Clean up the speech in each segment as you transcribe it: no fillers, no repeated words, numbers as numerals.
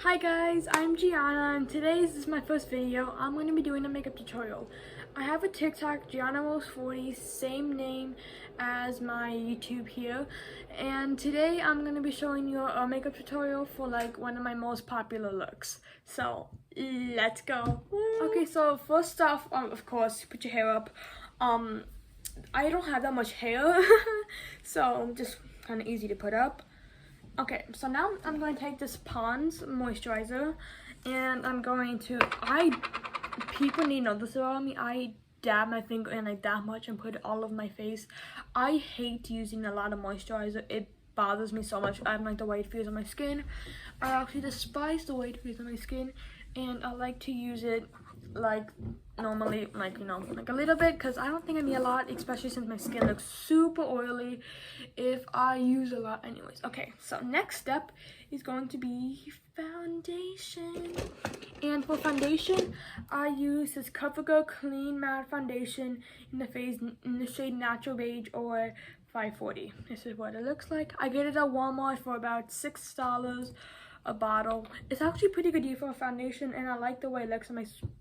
Hi guys, I'm Gianna and today this is my first video. I'm going to be doing a makeup tutorial. I have a TikTok, GiannaRose40, same name as my YouTube here. And today I'm going to be showing you a makeup tutorial for like one of my most popular looks. So, let's go. Okay, so first off, of course, put your hair up. I don't have that much hair, so just kind of easy to put up. Okay, so now I'm going to take this Pond's moisturizer and I'm going to, people need to know this about me, I dab my finger in like that much and put it all over my face. I hate using a lot of moisturizer. It bothers me so much. I don't like the way it feels on my skin. I actually despise the way it feels on my skin, and I like to use it like normally, like, you know, like a little bit, because I don't think I need a lot, especially since my skin looks super oily if I use a lot anyways. Okay, so next step is going to be foundation. And for foundation, I use this CoverGirl Clean Matte Foundation in the shade Natural Beige or 540. This is what it looks like. I get it at Walmart for about $6 a bottle. It's actually pretty good deal for a foundation, and I like the way it looks on my skin.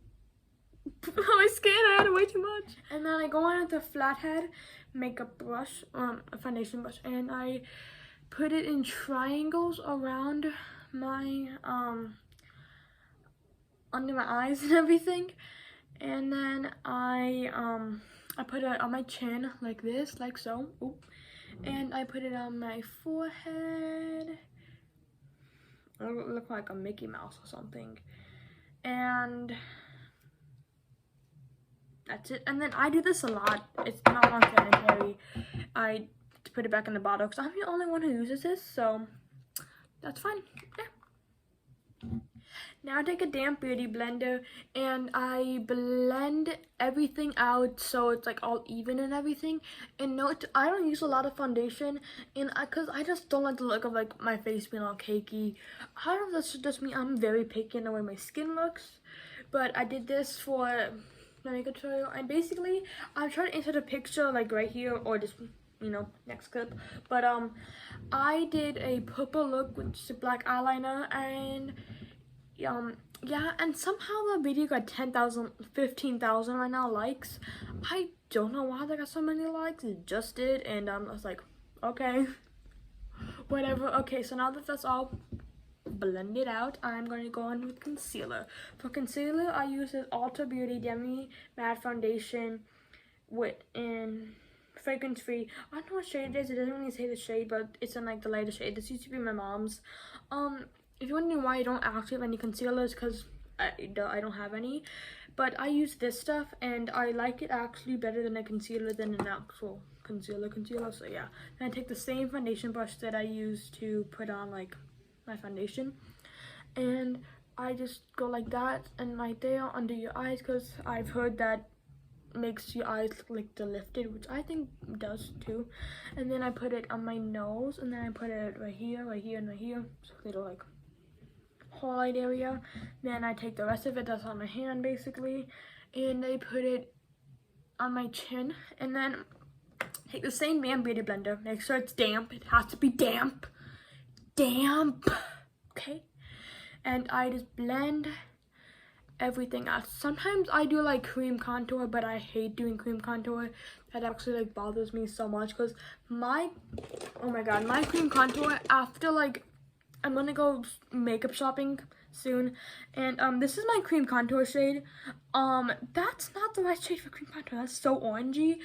I had way too much. And then I go on with the flathead makeup brush, a foundation brush, and I put it in triangles around my under my eyes and everything. And then I put it on my chin like this, like so. Oop. And I put it on my forehead. I look like a Mickey Mouse or something. And that's it. And then I do this a lot. It's not unsanitary. I put it back in the bottle because I'm the only one who uses this, so that's fine. Yeah. Now I take a damp beauty blender and I blend everything out so it's like all even and everything. And note, I don't use a lot of foundation, and because I just don't like the look of like my face being all cakey. I don't know if that's just me. I'm very picky in the way my skin looks, but I did this for my makeup tutorial, and basically I'm trying to insert a picture like right here or just, you know, next clip. But I did a purple look with just a black eyeliner, and yeah, and somehow the video got 10,000, 15,000 right now likes. I don't know why they got so many likes. It just did, and I was like, okay, whatever. Okay, so now that that's all blended out, I'm going to go on with concealer. For concealer, I use this Ulta Beauty Demi Matte Foundation in fragrance free. I don't know what shade it is. It doesn't really say the shade, but it's in like the lighter shade. This used to be my mom's. If you're wondering why I don't actually have any concealers, because I don't have any, but I use this stuff and I like it actually better than a concealer than an actual concealer. So yeah, then I take the same foundation brush that I use to put on like my foundation, and I just go like that and right there under your eyes, because I've heard that makes your eyes look like they're lifted, which I think does too. And then I put it on my nose, and then I put it right here, and right here, so a little like highlight area. Then I take the rest of it that's on my hand basically, and I put it on my chin, and then take the same beauty blender, make sure it's damp. It has to be damp, okay? And I just blend everything out. Sometimes I do like cream contour, but I hate doing cream contour. That actually like bothers me so much, because oh my god, my cream contour, after like, I'm gonna go makeup shopping soon, and this is my cream contour shade. That's not the right shade for cream contour. That's so orangey,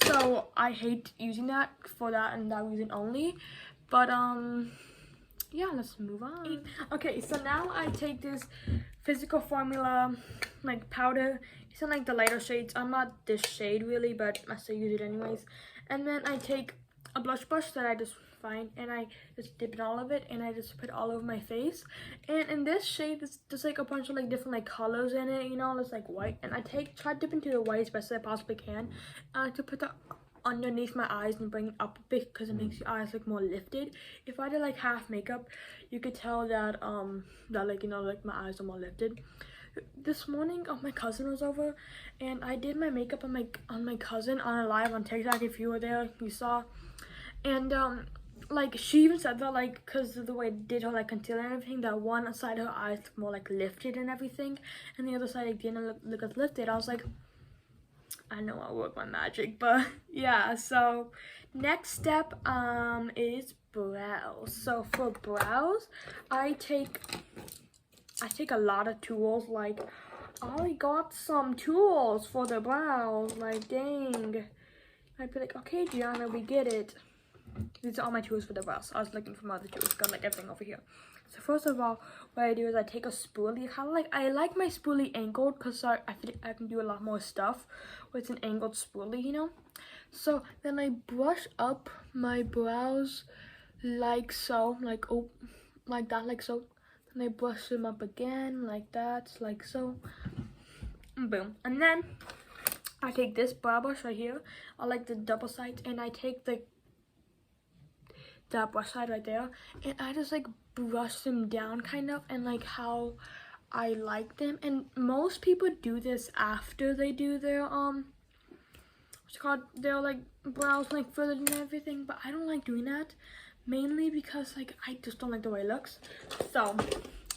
so I hate using that for that and that reason only. But yeah, let's move on. Okay, so now I take this Physical Formula like powder. It's in like the lighter shades. I'm not this shade really, but I still use it anyways. And then I take a blush brush that I just find, and I just dip in all of it, and I just put it all over my face. And in this shade, there's like a bunch of like different like colors in it, you know. It's like white, and I try to dip into the white as best as I possibly can. I like to put that underneath my eyes and bring it up a bit, because it makes your eyes look more lifted. If I did like half makeup, you could tell that that like, you know, like my eyes are more lifted. This morning, my cousin was over, and I did my makeup on my cousin on a live on TikTok. If you were there, you saw. And like she even said that, like, because of the way it did her like concealer and everything, that one side of her eyes looked more like lifted and everything, and the other side like didn't look as lifted. I was like, I know I'll work my magic, but yeah. So next step is brows. So for brows, I take a lot of tools. Like, I got some tools for the brows. Like, dang. I'd be like, okay, Gianna, we get it. These are all my tools for the brows. I was looking for my other tools. Got like everything over here. So first of all, what I do is I take a spoolie. I like my spoolie angled because I feel like I can do a lot more stuff with an angled spoolie, you know. So then I brush up my brows like so, like that, like so. Then I brush them up again like that, like so. And boom. And then I take this brow brush right here. I like the double sides, and I take that brush side right there, and I just like brush them down kind of, and like how I like them. And most people do this after they do their what's it called, their like brows like further and everything, but I don't like doing that, mainly because like I just don't like the way it looks. So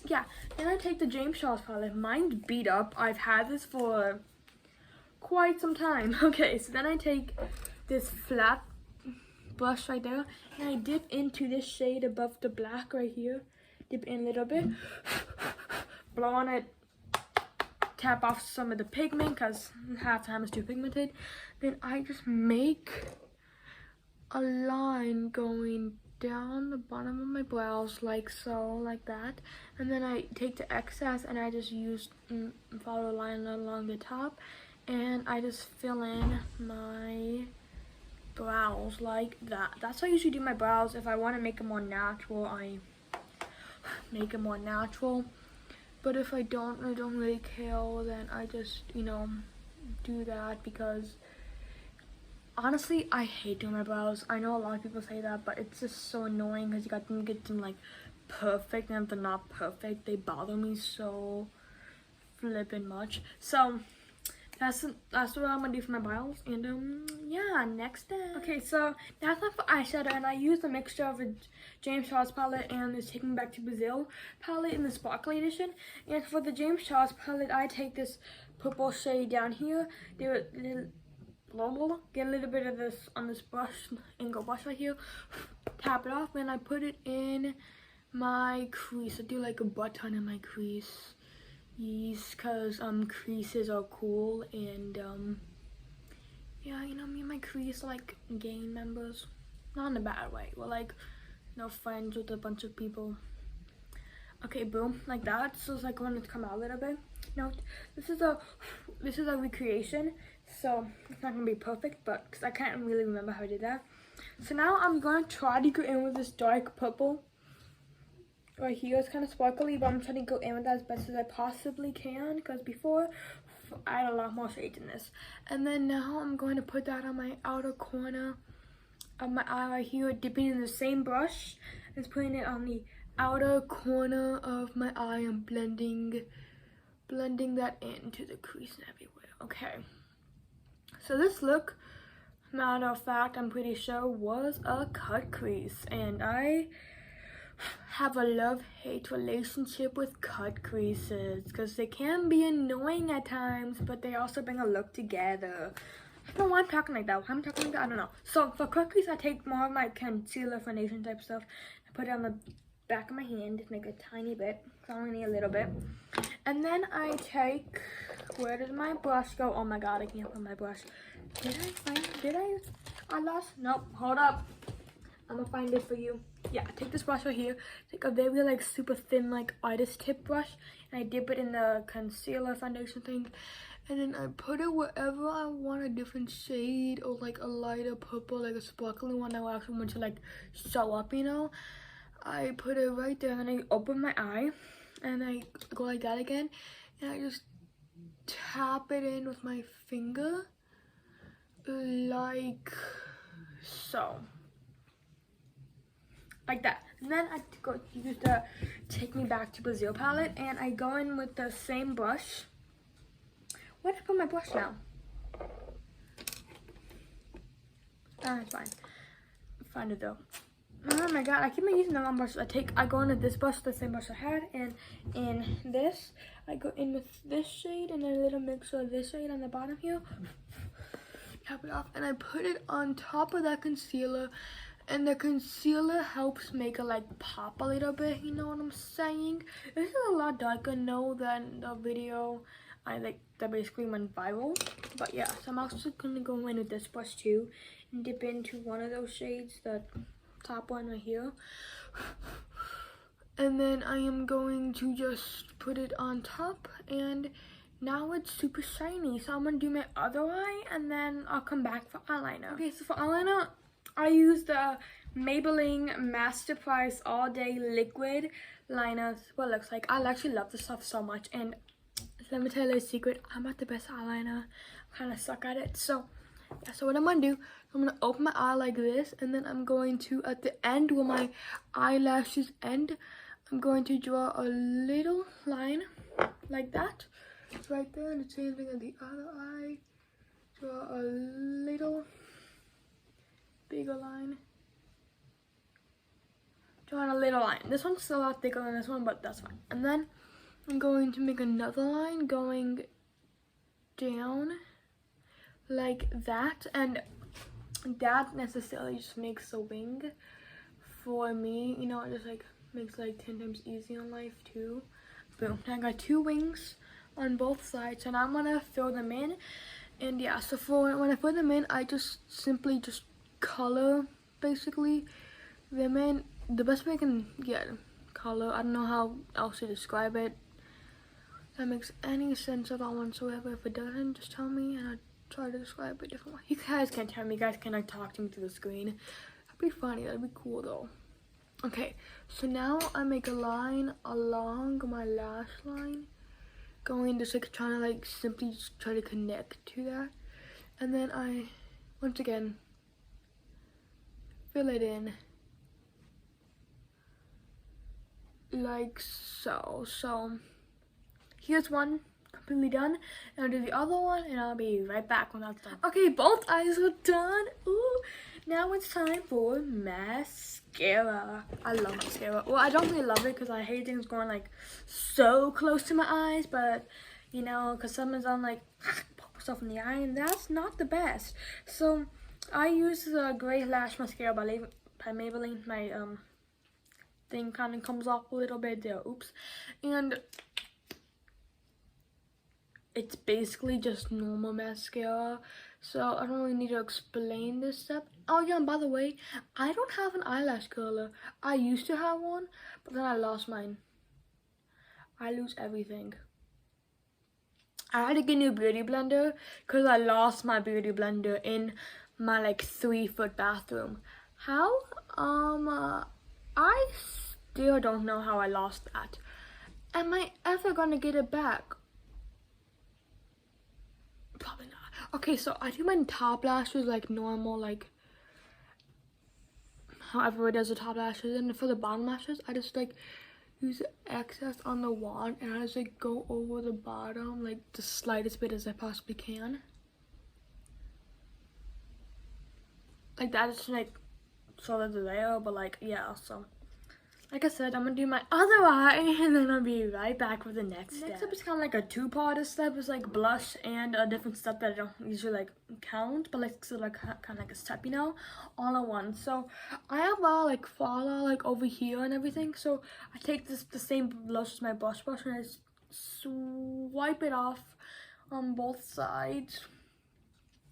yeah, then I take the James Charles palette. Mine's beat up. I've had this for quite some time. Okay, so then I take this flat brush right there, and I dip into this shade above the black right here. Dip in a little bit, blow on it, tap off some of the pigment because half the time it's too pigmented. Then I just make a line going down the bottom of my brows like so, like that, and then I take the excess and I just use follow a line along the top, and I just fill in my brows like that. That's how I usually do my brows. If I want to make them more natural, I make them more natural, but if I don't really care, then I just, you know, do that, because honestly I hate doing my brows. I know a lot of people say that, but it's just so annoying because you got to get them like perfect, and if they're not perfect, they bother me so flippin' much. So that's what I'm gonna do for my brows. And yeah, next step. Okay, so now it's time for eyeshadow, and I use a mixture of a James Charles palette and this Take Me Back to Brazil palette in the sparkly edition. And for the James Charles palette, I take this purple shade down here, do a little, get a little bit of this on this brush, angle brush right here, tap it off, and I put it in my crease. I do like a button in my crease. Yes, cause creases are cool, and yeah, you know, me and my crease like gang members, not in a bad way. We're like, you know, friends with a bunch of people. Okay, boom, like that. So it's like going to come out a little bit. Now, this is a recreation, so it's not gonna be perfect, but because I can't really remember how I did that. So now I'm gonna try to go in with this dark purple. Right here it's kind of sparkly, but I'm trying to go in with that as best as I possibly can, because before I had a lot more shades in this. And then now I'm going to put that on my outer corner of my eye right here, dipping in the same brush and putting it on the outer corner of my eye and blending that into the crease and everywhere. Okay, so this look, matter of fact, I'm pretty sure was a cut crease, and I have a love-hate relationship with cut creases because they can be annoying at times, but they also bring a look together. I don't know why I'm talking like that. Why I'm talking like that, I don't know. So for cut crease, I take more of my concealer foundation type stuff. I put it on the back of my hand, just make a tiny bit. So I only need a little bit. And then I take, where did my brush go? Oh my god, I can't find my brush. I lost? Nope, hold up. I'm gonna find it for you. Yeah, I take this brush right here, take a very like super thin like artist tip brush, and I dip it in the concealer foundation thing, and then I put it wherever I want a different shade, or like a lighter purple, like a sparkly one that will actually want to like show up, you know. I put it right there, and then I open my eye, and I go like that again, and I just tap it in with my finger, like so. Like that. And then I go use the Take Me Back to Brazil palette, and I go in with the same brush. Where did I put my brush now? It's fine. Find it though. Oh my god, I keep on using the wrong brush. I go into this brush, the same brush I had, and in this, I go in with this shade and a little mix of this shade on the bottom here. Tap it off, and I put it on top of that concealer, and the concealer helps make it like pop a little bit, you know what I'm saying? This is a lot darker now than the video that basically went viral. But yeah, so I'm also gonna go in with this brush too and dip into one of those shades, the top one right here, and then I am going to just put it on top, and now it's super shiny. So I'm gonna do my other eye and then I'll come back for eyeliner. Okay, so for eyeliner I use the Maybelline Master Price All Day Liquid Liner. What it looks like. I actually love this stuff so much, and let me tell you a secret, I'm not the best eyeliner. I kind of suck at it. So yeah, so what I'm gonna do, I'm gonna open my eye like this, and then I'm going to, at the end where my eyelashes end, I'm going to draw a little line like that. Right there, and the same thing on the other eye. Draw a little bigger line. Drawing a little line. This one's still a lot thicker than this one, but that's fine. And then I'm going to make another line going down like that, and that necessarily just makes a wing for me, you know. It just like makes like 10 times easier in life too. Boom, now I got 2 wings on both sides, and I'm gonna fill them in. And yeah, so for when I fill them in, I just simply just color basically them in the best way I can get. Color, I don't know how else to describe it. If that makes any sense at all whatsoever. If it doesn't, just tell me and I'll try to describe it a different way. You guys can't tell me, you guys can like talk to me through the screen. That'd be funny, that'd be cool though. Okay, so now I make a line along my lash line, going just like trying to like simply just try to connect to that, and then I once again fill it in like so. So here's one completely done, and I'll do the other one and I'll be right back when that's done. Okay, both eyes are done. Ooh, now it's time for mascara. I love mascara. Well, I don't really love it because I hate things going like so close to my eyes, but you know, because someone's on like poke stuff in the eye, and that's not the best. So I use the Gray Lash Mascara by Maybelline. My thing kind of comes off a little bit there, oops, and it's basically just normal mascara, so I don't really need to explain this step. Oh yeah, and by the way, I don't have an eyelash curler. I used to have one, but then I lost mine. I lose everything. I had to get a new beauty blender because I lost my beauty blender in my like 3-foot bathroom. How? I still don't know how I lost that. Am I ever gonna get it back? Probably not. Okay, so I do my top lashes like normal, like how everyone does the top lashes, and for the bottom lashes, I just like use the excess on the wand, and I just like go over the bottom like the slightest bit as I possibly can. Like that is like so that they're there, but like yeah, so like I said, I'm gonna do my other eye and then I'll be right back with the next step. Next up is kind of like a 2-part step. It's like blush and a different step that I don't usually like count, but like so like kind of like a step, you know, all at once. So I have like fallout like over here and everything. So I take the same blush as my brush and I just swipe it off on both sides.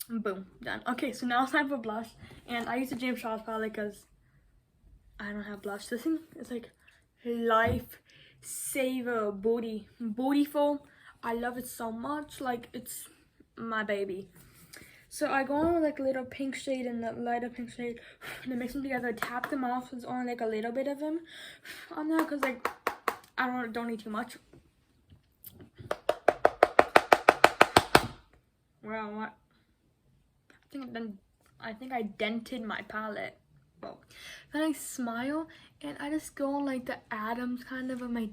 Boom, done. Okay, so now it's time for blush, and I use the James Charles palette because I don't have blush. This thing is like life saver beautiful. I love it so much. Like it's my baby. So I go on with like a little pink shade and the lighter pink shade, and I mix them together. Tap them off. There's only like a little bit of them on there because like I don't need too much. Well, what? I think I dented my palette. Well, then I smile and I just go on like the atoms kind of on my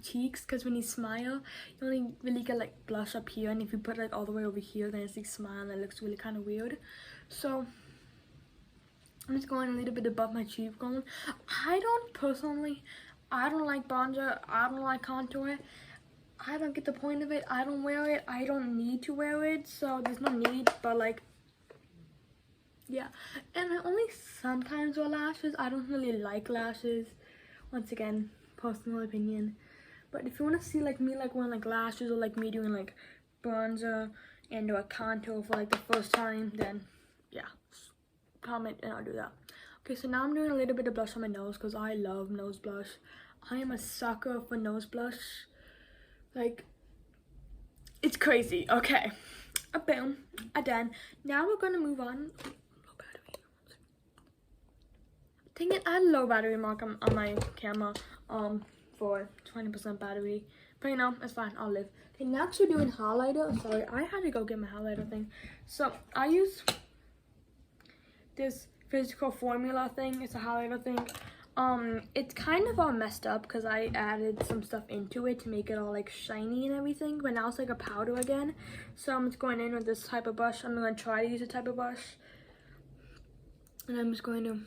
cheeks, because when you smile you only really get like blush up here, and if you put it like all the way over here then it's like smile and it looks really kind of weird. So I'm just going a little bit above my cheekbone. I don't like bronzer. I don't like contour. I don't get the point of it. I don't wear it. I don't need to wear it. So there's no need. But like, yeah. And I only sometimes wear lashes. I don't really like lashes. Once again, personal opinion. But if you want to see like me like wearing like lashes or like me doing like bronzer and or contour for like the first time, then yeah, comment and I'll do that. Okay, so now I'm doing a little bit of blush on my nose because I love nose blush. I am a sucker for nose blush. Like, it's crazy. Okay, boom, done. Now we're gonna move on. Low battery. Dang it, I had a low battery mark on my camera for 20% battery, but you know, it's fine, I'll live. Okay, next we're doing highlighter. Sorry, I had to go get my highlighter thing. So I use this physical formula thing. It's a highlighter thing. It's kind of all messed up because I added some stuff into it to make it all like shiny and everything, but now it's like a powder again. So I'm just going in with this type of brush. I'm gonna try to use a type of brush, and I'm just going to,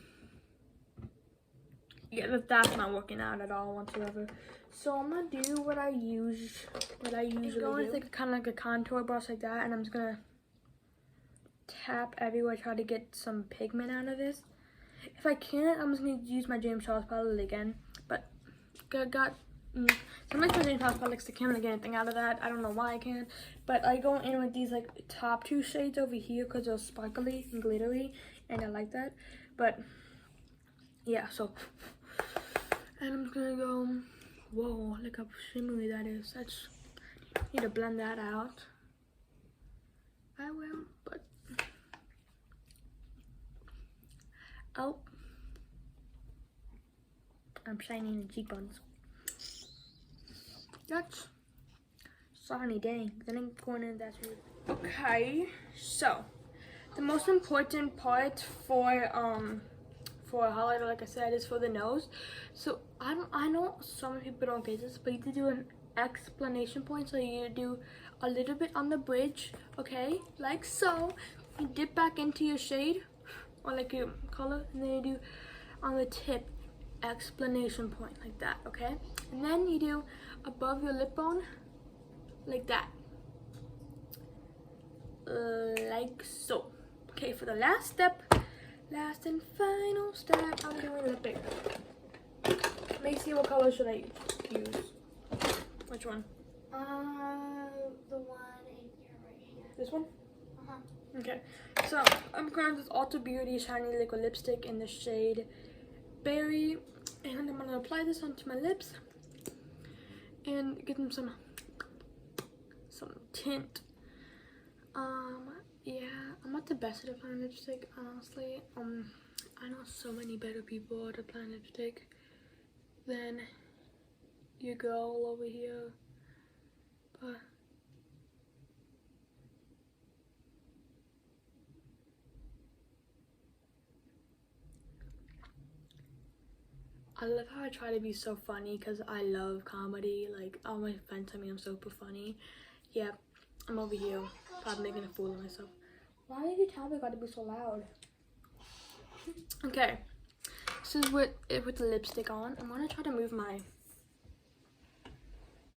yeah, that's not working out at all whatsoever. So I'm gonna do what I usually do. It's like kind of like a contour brush like that, and I'm just gonna tap everywhere, try to get some pigment out of this. If I can't, I'm just going to use my James Charles palette again. But sometimes my James Charles palette, I can't really get anything out of that. I don't know why I can't. But I go in with these like top two shades over here because they're sparkly and glittery, and I like that. But yeah, so, and I'm just going to go, whoa, look how shimmery that is. That's, need to blend that out. I will, but oh, I'm shining the cheekbones. That's sunny, dang. Then I'm going in, that's weird. Okay, so the most important part for a highlighter, like I said, is for the nose. So I know some people don't get this, but you need to do an explanation point. So you do a little bit on the bridge, okay, like so. You dip back into your shade or like your color, and then you do on the tip explanation point like that, okay? And then you do above your lip bone like that, like so. Okay, for the last and final step, I'm doing lip. Macy, what color should I use? Which one? The one in here, right here. This one? Okay, so I'm going with this Ulta Beauty Shiny Liquid Lipstick in the shade Berry, and I'm gonna apply this onto my lips and give them some tint. Yeah, I'm not the best at applying lipstick, honestly. I know so many better people at applying lipstick than your girl over here, but I love how I try to be so funny because I love comedy. Like, all my friends tell me I'm super funny. Yeah, I'm over here probably making a fool of myself. Why did you tell me I got to be so loud? Okay, this is with the lipstick on. I'm gonna try to move my